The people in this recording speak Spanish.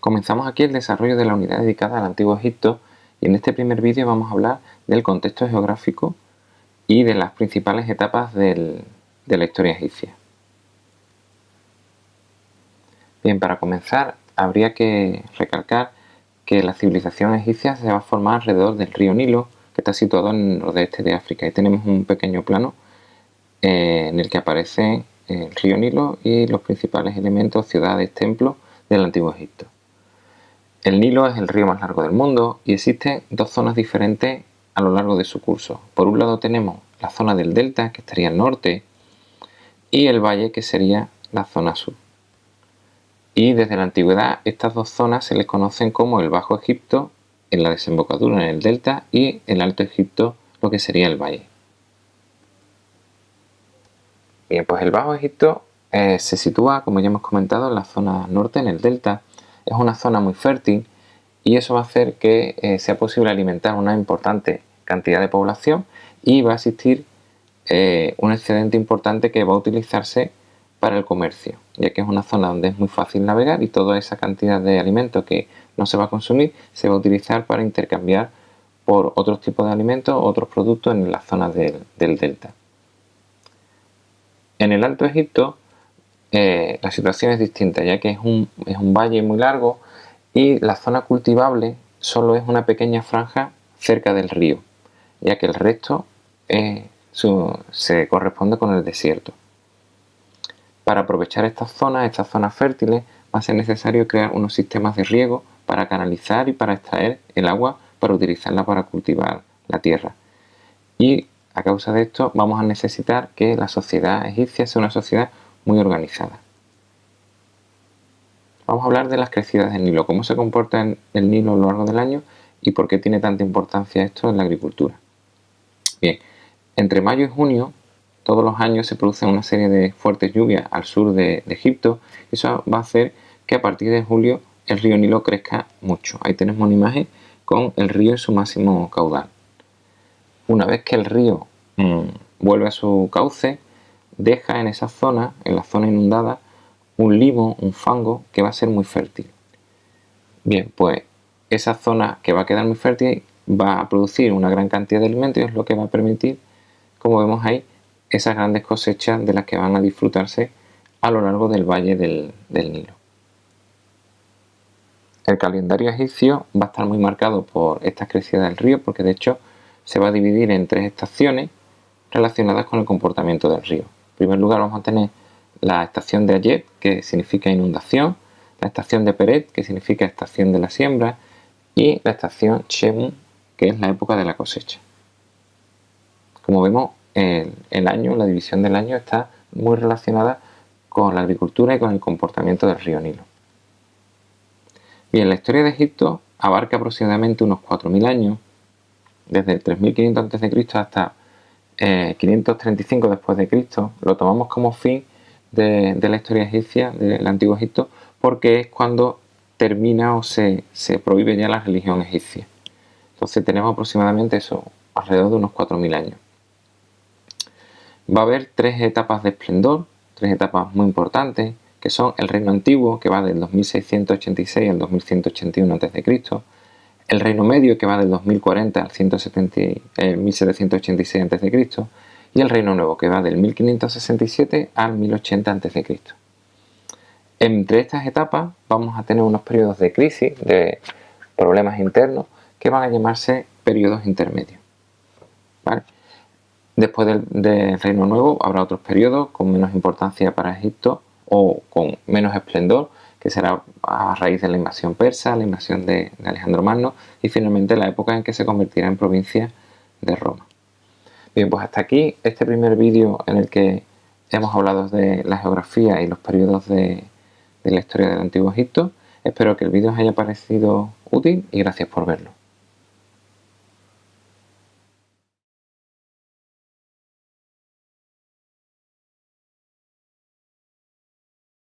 Comenzamos aquí el desarrollo de la unidad dedicada al Antiguo Egipto y en este primer vídeo vamos a hablar del contexto geográfico y de las principales etapas de la historia egipcia. Bien, para comenzar habría que recalcar que la civilización egipcia se va a formar alrededor del río Nilo, que está situado en el nordeste de África. Ahí tenemos un pequeño plano en el que aparecen el río Nilo y los principales elementos, ciudades, templos del Antiguo Egipto. El Nilo es el río más largo del mundo y existen dos zonas diferentes a lo largo de su curso. Por un lado tenemos la zona del delta, que estaría al norte, y el valle, que sería la zona sur. Y desde la antigüedad estas dos zonas se les conocen como el Bajo Egipto, en la desembocadura en el delta, y el Alto Egipto, lo que sería el valle. Bien, pues el Bajo Egipto se sitúa, como ya hemos comentado, en la zona norte, en el delta. Es una zona muy fértil y eso va a hacer que sea posible alimentar una importante cantidad de población y va a existir un excedente importante que va a utilizarse para el comercio, ya que es una zona donde es muy fácil navegar y toda esa cantidad de alimentos que no se va a consumir se va a utilizar para intercambiar por otros tipos de alimentos, otros productos en las zonas del delta. En el Alto Egipto la situación es distinta, ya que es un valle muy largo y la zona cultivable solo es una pequeña franja cerca del río, ya que el resto se corresponde con el desierto. Para aprovechar estas zonas fértiles, va a ser necesario crear unos sistemas de riego para canalizar y para extraer el agua para utilizarla para cultivar la tierra. Y a causa de esto vamos a necesitar que la sociedad egipcia sea una sociedad muy organizada. Vamos a hablar de las crecidas del Nilo, cómo se comporta el Nilo a lo largo del año y por qué tiene tanta importancia esto en la agricultura. Bien, entre mayo y junio todos los años se producen una serie de fuertes lluvias al sur de Egipto y eso va a hacer que a partir de julio el río Nilo crezca mucho. Ahí tenemos una imagen con el río en su máximo caudal. Una vez que el río vuelve a su cauce, deja en esa zona, en la zona inundada, un limo, un fango que va a ser muy fértil. Bien, pues esa zona que va a quedar muy fértil va a producir una gran cantidad de alimentos y es lo que va a permitir, como vemos ahí, esas grandes cosechas de las que van a disfrutarse a lo largo del valle del Nilo. El calendario egipcio va a estar muy marcado por estas crecidas del río porque de hecho se va a dividir en tres estaciones relacionadas con el comportamiento del río. En primer lugar vamos a tener la estación de Ayet, que significa inundación, la estación de Peret, que significa estación de la siembra, y la estación Shemu, que es la época de la cosecha. Como vemos, la división del año está muy relacionada con la agricultura y con el comportamiento del río Nilo. Bien, la historia de Egipto abarca aproximadamente unos 4.000 años, desde el 3500 a.C. hasta 535 después de Cristo. Lo tomamos como fin de la historia egipcia, del Antiguo Egipto, porque es cuando termina o se prohíbe ya la religión egipcia. Entonces tenemos aproximadamente eso, alrededor de unos 4.000 años. Va a haber tres etapas de esplendor, tres etapas muy importantes, que son el reino antiguo, que va del 2686 al 2181 a.C., el reino medio, que va del 2040 al 1786 a.C., y el reino nuevo, que va del 1567 al 1080 a.C. Entre estas etapas vamos a tener unos periodos de crisis, de problemas internos, que van a llamarse periodos intermedios. ¿Vale? Después del reino nuevo habrá otros periodos con menos importancia para Egipto o con menos esplendor, que será a raíz de la invasión persa, la invasión de Alejandro Magno y finalmente la época en que se convertirá en provincia de Roma. Bien, pues hasta aquí este primer vídeo en el que hemos hablado de la geografía y los periodos de la historia del Antiguo Egipto. Espero que el vídeo os haya parecido útil y gracias por verlo.